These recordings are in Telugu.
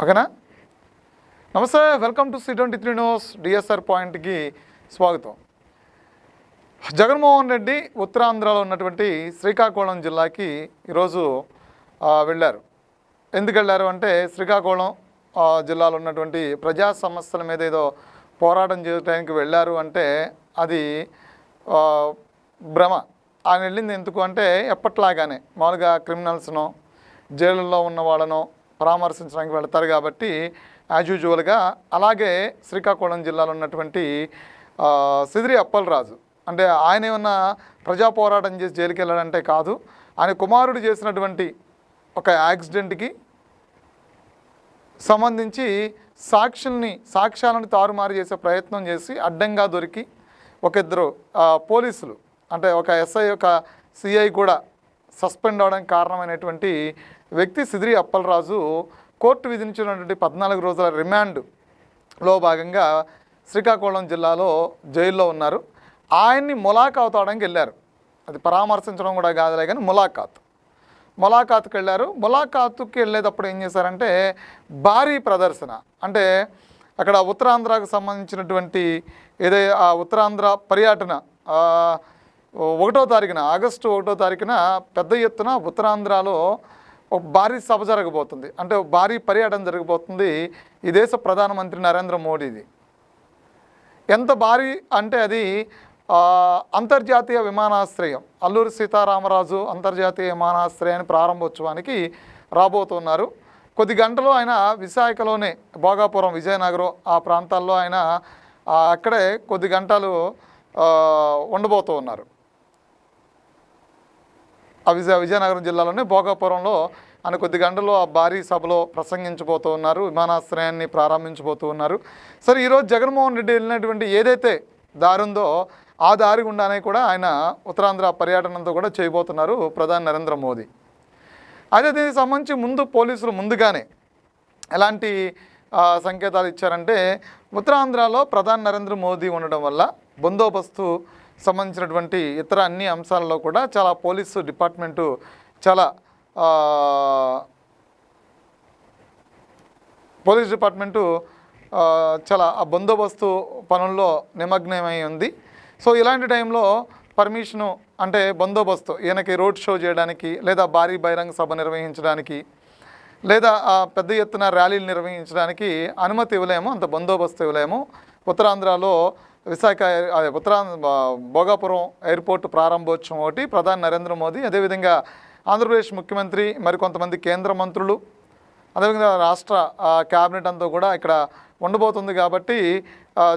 ఓకేనా. నమస్తే, welcome to C23 news. DSR పాయింట్కి స్వాగతం. జగన్మోహన్ రెడ్డి ఉత్తరాంధ్రలో ఉన్నటువంటి శ్రీకాకుళం జిల్లాకి ఈరోజు వెళ్ళారు. ఎందుకు వెళ్ళారు అంటే శ్రీకాకుళం జిల్లాలో ఉన్నటువంటి ప్రజా సమస్యల మీద ఏదో పోరాటం చేయడానికి వెళ్ళారు అంటే అది భ్రమ. ఆయన వెళ్ళింది ఎందుకు అంటే ఎప్పట్లాగానే మామూలుగా క్రిమినల్స్నో జైలుల్లో ఉన్న వాళ్ళనో పరామర్శించడానికి వెళతారు కాబట్టి యాజ్ యూజువల్గా అలాగే శ్రీకాకుళం జిల్లాలో ఉన్నటువంటి సిదిరి అప్పలరాజు అంటే ఆయన ఏమన్నా ప్రజా పోరాటం చేసి జైలుకి వెళ్ళాడంటే కాదు, ఆయన కుమారుడు చేసినటువంటి ఒక యాక్సిడెంట్కి సంబంధించి సాక్ష్యాలను తారుమారు చేసే ప్రయత్నం చేసి అడ్డంగా దొరికి ఇద్దరు పోలీసులు అంటే ఒక ఎస్ఐ ఒక సిఐ కూడా సస్పెండ్ అవడానికి కారణమైనటువంటి వ్యక్తి సిదిరి అప్పలరాజు కోర్టు విధించినటువంటి 14 రోజుల రిమాండ్లో భాగంగా శ్రీకాకుళం జిల్లాలో జైల్లో ఉన్నారు. ఆయన్ని ములాఖాత్ అవడానికి వెళ్ళారు. అది పరామర్శించడం కూడా కాదులే కానీ ములాఖాత్కి వెళ్ళారు. ములాఖాతుకి వెళ్ళేటప్పుడు ఏం చేశారంటే భారీ ప్రదర్శన అంటే అక్కడ ఉత్తరాంధ్రకు సంబంధించినటువంటి ఆ ఉత్తరాంధ్ర పర్యటన 1వ తారీఖున ఆగస్టు 1వ తారీఖున పెద్ద ఎత్తున ఉత్తరాంధ్రలో ఒక భారీ సభ జరగబోతుంది. అంటే భారీ పర్యటన జరగబోతుంది ఈ దేశ ప్రధానమంత్రి నరేంద్ర మోడీది. ఎంత భారీ అంటే అది అంతర్జాతీయ విమానాశ్రయం అల్లూరి సీతారామరాజు అంతర్జాతీయ విమానాశ్రయాన్ని ప్రారంభోత్సవానికి రాబోతున్నారు. కొద్ది గంటలు ఆయన విశాఖలోనే భోగాపురం విజయనగరం ఆ ప్రాంతాల్లో ఆయన అక్కడే కొద్ది గంటలు ఉండబోతూ ఉన్నారు. విజయనగరం జిల్లాలోనే భోగాపురంలో ఆయన కొద్ది గంటల్లో ఆ భారీ సభలో ప్రసంగించబోతూ ఉన్నారు. విమానాశ్రయాన్ని ప్రారంభించబోతూ ఉన్నారు. సరే, ఈరోజు జగన్మోహన్ రెడ్డి వెళ్ళినటువంటి ఏదైతే దారి ఉందో ఆ దారి గుండానే కూడా ఆయన ఉత్తరాంధ్ర పర్యటనంతో కూడా చేయబోతున్నారు ప్రధాని నరేంద్ర మోదీ. అదే దీనికి సంబంధించి పోలీసులు ముందుగానే ఎలాంటి సంకేతాలు ఇచ్చారంటే ఉత్తరాంధ్రలో ప్రధాని నరేంద్ర మోదీ ఉండడం వల్ల బందోబస్తు సంబంధించినటువంటి ఇతర అన్ని అంశాలలో కూడా చాలా పోలీసు డిపార్ట్మెంటు చాలా ఆ బందోబస్తు పనుల్లో నిమగ్నమై ఉంది. సో ఇలాంటి టైంలో పర్మిషను అంటే బందోబస్తు ఈయనకి రోడ్ షో చేయడానికి లేదా భారీ బహిరంగ సభ నిర్వహించడానికి లేదా పెద్ద ఎత్తున ర్యాలీలు నిర్వహించడానికి అనుమతి ఇవ్వలేము, అంత బందోబస్తు ఇవ్వలేము. ఉత్తరాంధ్రలో భోగాపురం ఎయిర్పోర్ట్ ప్రారంభోత్సవం ఒకటి ప్రధాని నరేంద్ర మోదీ, అదేవిధంగా ఆంధ్రప్రదేశ్ ముఖ్యమంత్రి మరికొంతమంది కేంద్ర మంత్రులు అదేవిధంగా రాష్ట్ర క్యాబినెట్ అంతా కూడా ఇక్కడ ఉండబోతుంది. కాబట్టి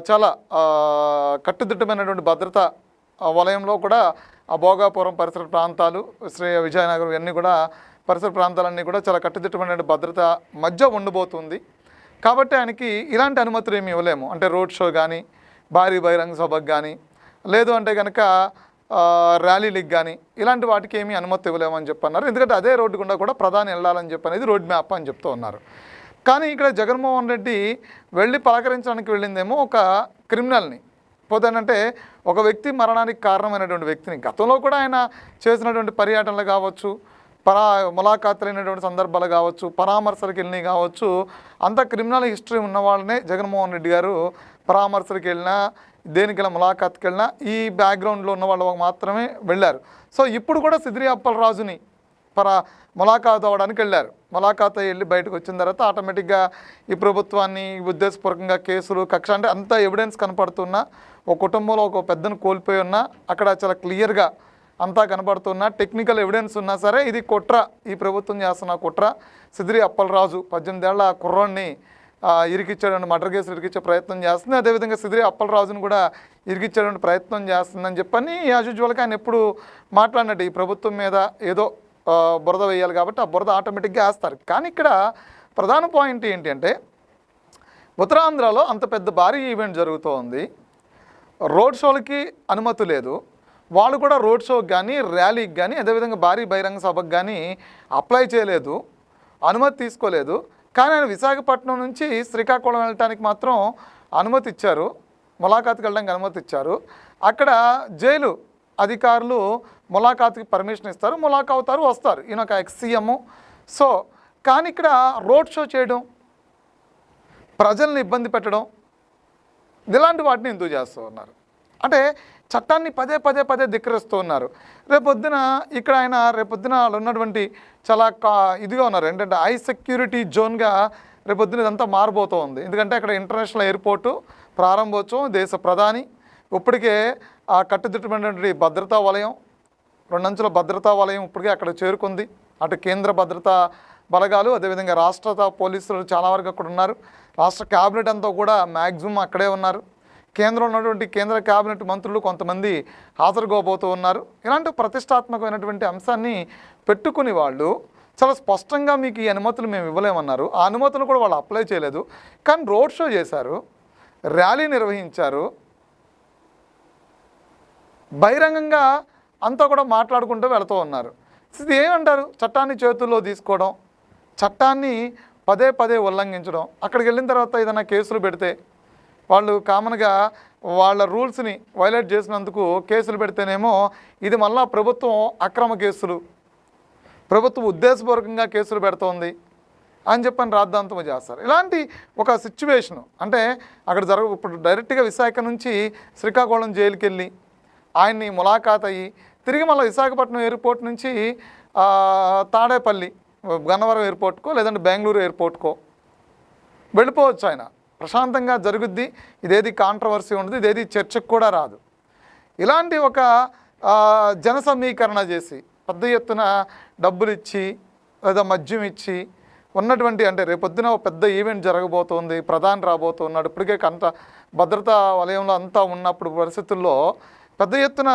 చాలా కట్టుదిట్టమైనటువంటి భద్రతా వలయంలో కూడా ఆ భోగాపురం పరిసర ప్రాంతాలు విజయనగరం ఇవన్నీ కూడా పరిసర ప్రాంతాలన్నీ కూడా చాలా కట్టుదిట్టమైన భద్రత మధ్య ఉండబోతుంది. కాబట్టి ఆయనకి ఇలాంటి అనుమతులు ఏమి ఇవ్వలేము. అంటే రోడ్ షో కానీ భారీ బహిరంగ సభకు కానీ లేదు అంటే కనుక ర్యాలీలకు కానీ ఇలాంటి వాటికి ఏమీ అనుమతి ఇవ్వలేమని చెప్పన్నారు. ఎందుకంటే అదే రోడ్డు గుండా కూడా ప్రధాని వెళ్ళాలని చెప్పనేది రోడ్ మ్యాప్ అని చెప్తూ ఉన్నారు. కానీ ఇక్కడ జగన్మోహన్ రెడ్డి వెళ్ళి పలకరించడానికి వెళ్ళిందేమో ఒక క్రిమినల్ని, పోతానంటే ఒక వ్యక్తి మరణానికి కారణమైనటువంటి వ్యక్తిని. గతంలో కూడా ఆయన చేసినటువంటి పర్యటనలు కావచ్చు, ములాఖాతులు అయినటువంటి సందర్భాలు కావచ్చు, పరామర్శలకు వెళ్ళినవి కావచ్చు, అంత క్రిమినల్ హిస్టరీ ఉన్న వాళ్ళనే జగన్మోహన్ రెడ్డి గారు పరామర్శలకు వెళ్ళినా దేనికైనా ములాఖాత్కి వెళ్ళినా ఈ బ్యాక్గ్రౌండ్లో ఉన్న వాళ్ళు మాత్రమే వెళ్ళారు. సో ఇప్పుడు కూడా సిదిరి అప్పలరాజుని ములాఖాత్ అవ్వడానికి వెళ్ళారు. ములాఖాత్ వెళ్ళి బయటకు వచ్చిన తర్వాత ఆటోమేటిక్గా ఈ ప్రభుత్వాన్ని ఉద్దేశపూర్వకంగా కేసులు కక్ష అంటే అంత ఎవిడెన్స్ కనపడుతున్నా, ఒక కుటుంబంలో ఒక పెద్దను కోల్పోయి ఉన్నా అక్కడ చాలా క్లియర్గా అంతా కనబడుతున్నా, టెక్నికల్ ఎవిడెన్స్ ఉన్నా సరే ఇది కుట్ర, ఈ ప్రభుత్వం చేస్తున్న కుట్ర. సిదిరి అప్పలరాజు 18 ఏళ్ల కుర్రాన్ని ఇరికిచ్చేటువంటి మర్డర్ కేసులు ఇరికిచ్చే ప్రయత్నం చేస్తుంది. అదేవిధంగా సిదిరి అప్పలరాజును కూడా ఇరికిచ్చేటువంటి ప్రయత్నం చేస్తుందని చెప్పని యాజ్ యూజువల్గా ఆయన ఎప్పుడు మాట్లాడినట్టు ఈ ప్రభుత్వం మీద ఏదో బురద వేయాలి కాబట్టి ఆ బురద ఆటోమేటిక్గా వేస్తారు. కానీ ఇక్కడ ప్రధాన పాయింట్ ఏంటి అంటే ఉత్తరాంధ్రలో అంత పెద్ద భారీ ఈవెంట్ జరుగుతూ ఉంది, రోడ్ షోలకి అనుమతి లేదు, వాళ్ళు కూడా రోడ్ షోకి కానీ ర్యాలీకి కానీ అదేవిధంగా భారీ బహిరంగ సభకు కానీ అప్లై చేయలేదు, అనుమతి తీసుకోలేదు. కానీ ఆయన విశాఖపట్నం నుంచి శ్రీకాకుళం వెళ్ళటానికి మాత్రం అనుమతి ఇచ్చారు, ములాఖాత్కి వెళ్ళడానికి అనుమతి ఇచ్చారు. అక్కడ జైలు అధికారులు ములాఖాత్కి పర్మిషన్ ఇస్తారు, ములాఖా అవుతారు, వస్తారు. ఈయన ఒక ఎక్స్-సీఎం. సో కానీ ఇక్కడ రోడ్ షో చేయడం ప్రజల్ని ఇబ్బంది పెట్టడం, ఇలాంటి వాటిని ఎందుకు చేస్తూ ఉన్నారు అంటే చట్టాన్ని పదే పదే పదే ధిక్కరిస్తూ ఉన్నారు. రేపొద్దున ఇక్కడ ఆయన రేపొద్దున వాళ్ళు ఉన్నటువంటి చాలా ఇదిగా ఉన్నారు, ఏంటంటే హై సెక్యూరిటీ జోన్గా రేపొద్దున ఇదంతా మారబోతూ ఉంది. ఎందుకంటే అక్కడ ఇంటర్నేషనల్ ఎయిర్పోర్టు ప్రారంభోత్సవం, దేశ ప్రధాని ఇప్పటికే ఆ కట్టుదిట్టమైనటువంటి భద్రతా వలయం, 2 అంచుల భద్రతా వలయం ఇప్పటికే అక్కడ చేరుకుంది. అటు కేంద్ర భద్రతా బలగాలు, అదేవిధంగా రాష్ట్ర పోలీసులు చాలా వరకు అక్కడ ఉన్నారు. రాష్ట్ర క్యాబినెట్ అంతా కూడా మ్యాక్సిమం అక్కడే ఉన్నారు. కేంద్రంలో ఉన్నటువంటి కేంద్ర క్యాబినెట్ మంత్రులు కొంతమంది హాజరుకోబోతూ ఉన్నారు. ఇలాంటి ప్రతిష్టాత్మకమైనటువంటి అంశాన్ని పెట్టుకుని వాళ్ళు చాలా స్పష్టంగా మీకు ఈ అనుమతులు మేము ఇవ్వలేమన్నారు. ఆ అనుమతులు కూడా వాళ్ళు అప్లై చేయలేదు, కానీ రోడ్ షో చేశారు, ర్యాలీ నిర్వహించారు, బహిరంగంగా అంతా కూడా మాట్లాడుకుంటూ వెళుతూ ఉన్నారు. ఇది ఏమంటారు? చట్టాన్ని చేతుల్లో తీసుకోవడం, చట్టాన్ని పదే పదే ఉల్లంఘించడం. అక్కడికి వెళ్ళిన తర్వాత ఏదైనా కేసులు పెడితే వాళ్ళు కామన్గా వాళ్ళ రూల్స్ని వైలేట్ చేసినందుకు కేసులు పెడితేనేమో ఇది మళ్ళా ప్రభుత్వం అక్రమ కేసులు, ప్రభుత్వం ఉద్దేశపూర్వకంగా కేసులు పెడుతోంది అని చెప్పని రాద్ధాంతం చేస్తారు. ఇలాంటి ఒక సిచ్యువేషను అంటే అక్కడ ఇప్పుడు డైరెక్ట్గా విశాఖ నుంచి శ్రీకాకుళం జైలుకి వెళ్ళి ఆయన్ని ములాఖాత్ అయ్యి తిరిగి మళ్ళీ విశాఖపట్నం ఎయిర్పోర్ట్ నుంచి తాడేపల్లి గన్నవరం ఎయిర్పోర్ట్కో లేదంటే బెంగళూరు ఎయిర్పోర్ట్కో వెళ్ళిపోవచ్చు. ఆయన ప్రశాంతంగా జరుగుద్ది, ఇదేది కాంట్రవర్సీ ఉండదు, ఇదేది చర్చకు కూడా రాదు. ఇలాంటి ఒక జన సమీకరణ చేసి పెద్ద ఎత్తున డబ్బులు ఇచ్చి లేదా మద్యం ఇచ్చి ఉన్నటువంటి అంటే రేపొద్దున పెద్ద ఈవెంట్ జరగబోతోంది, ప్రధాని రాబోతున్నాడు, ఇప్పటికే కంట భద్రతా వలయంలో అంతా ఉన్నప్పుడు పరిస్థితుల్లో పెద్ద ఎత్తున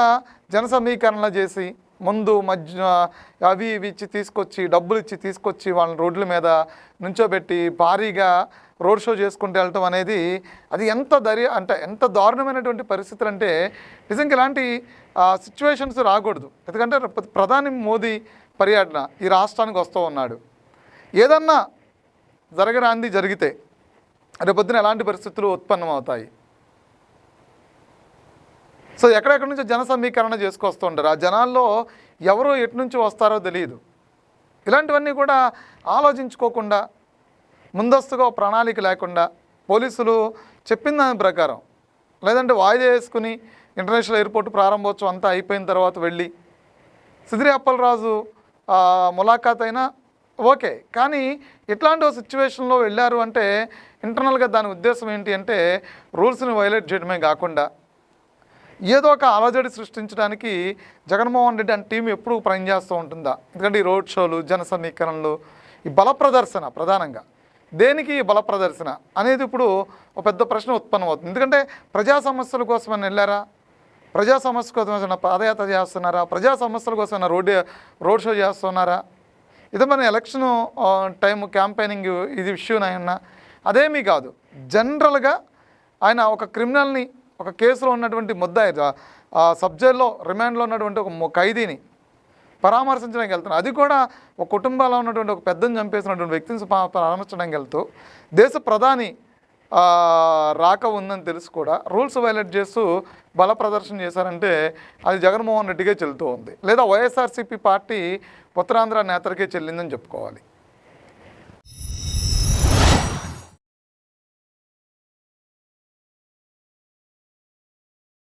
జన సమీకరణ చేసి ముందు మధ్య అవి ఇవి ఇచ్చి తీసుకొచ్చి డబ్బులు ఇచ్చి తీసుకొచ్చి వాళ్ళని రోడ్ల మీద నుంచోబెట్టి భారీగా రోడ్ షో చేసుకుంటూ వెళ్ళటం అనేది అది ఎంత దారుణమైనటువంటి పరిస్థితులు అంటే నిజంగా ఇలాంటి సిచ్యువేషన్స్ రాకూడదు. ఎందుకంటే ప్రధాని మోదీ పర్యటన ఈ రాష్ట్రానికి వస్తూ ఉన్నాడు. ఏదన్నా జరగరాంది జరిగితే రేపొద్దున ఎలాంటి పరిస్థితులు ఉత్పన్నమవుతాయి. సో ఎక్కడెక్కడి నుంచో జన సమీకరణ చేసుకొస్తూ ఉంటారు. ఆ జనాల్లో ఎవరు ఎటు నుంచి వస్తారో తెలియదు. ఇలాంటివన్నీ కూడా ఆలోచించుకోకుండా ముందస్తుగా ప్రణాళిక లేకుండా పోలీసులు చెప్పిన దాని ప్రకారం లేదంటే వాయిదా వేసుకుని ఇంటర్నేషనల్ ఎయిర్పోర్ట్ ప్రారంభోత్సవం అంతా అయిపోయిన తర్వాత వెళ్ళి సిదిరి అప్పలరాజు ములాఖాత్ అయినా ఓకే, కానీ ఇట్లాంటి సిచ్యువేషన్లో వెళ్ళారు అంటే ఇంటర్నల్గా దాని ఉద్దేశం ఏంటి అంటే రూల్స్ని వైలేట్ చేయడమే కాకుండా ఏదో ఒక అలజడి సృష్టించడానికి జగన్మోహన్ రెడ్డి అండ్ టీం ఎప్పుడు పనిచేస్తూ ఉంటుందా? ఎందుకంటే ఈ రోడ్ షోలు, జన సమీకరణలు, ఈ బల ప్రదర్శన ప్రధానంగా దేనికి బల ప్రదర్శన అనేది ఇప్పుడు ఒక పెద్ద ప్రశ్న ఉత్పన్నమవుతుంది. ఎందుకంటే ప్రజా సమస్యల కోసమని వెళ్ళారా? ప్రజా సమస్య కోసం పాదయాత్ర చేస్తున్నారా? ప్రజా సమస్యల కోసం రోడ్ షో చేస్తున్నారా? ఇది మన ఎలక్షన్ టైం క్యాంపెయినింగ్ ఇది ఇష్యూనైనా అదేమీ కాదు. జనరల్గా ఆయన ఒక క్రిమినల్ని ఒక కేసులో ఉన్నటువంటి ముద్దాయి సబ్ జైల్లో రిమాండ్లో ఉన్నటువంటి ఒక ఖైదీని పరామర్శించడానికి వెళ్తున్నారు. అది కూడా ఒక కుటుంబంలో ఉన్నటువంటి ఒక పెద్దను చంపేసినటువంటి వ్యక్తిని పరామర్శించడానికి వెళ్తూ దేశ ప్రధాని రాక ఉందని తెలుసు కూడా రూల్స్ వైలేట్ చేస్తూ బల ప్రదర్శన చేశారంటే అది జగన్మోహన్ రెడ్డికే చెల్లుతూ ఉంది, లేదా వైఎస్ఆర్సీపీ పార్టీ ఉత్తరాంధ్ర నేతలకే చెల్లిందని చెప్పుకోవాలి.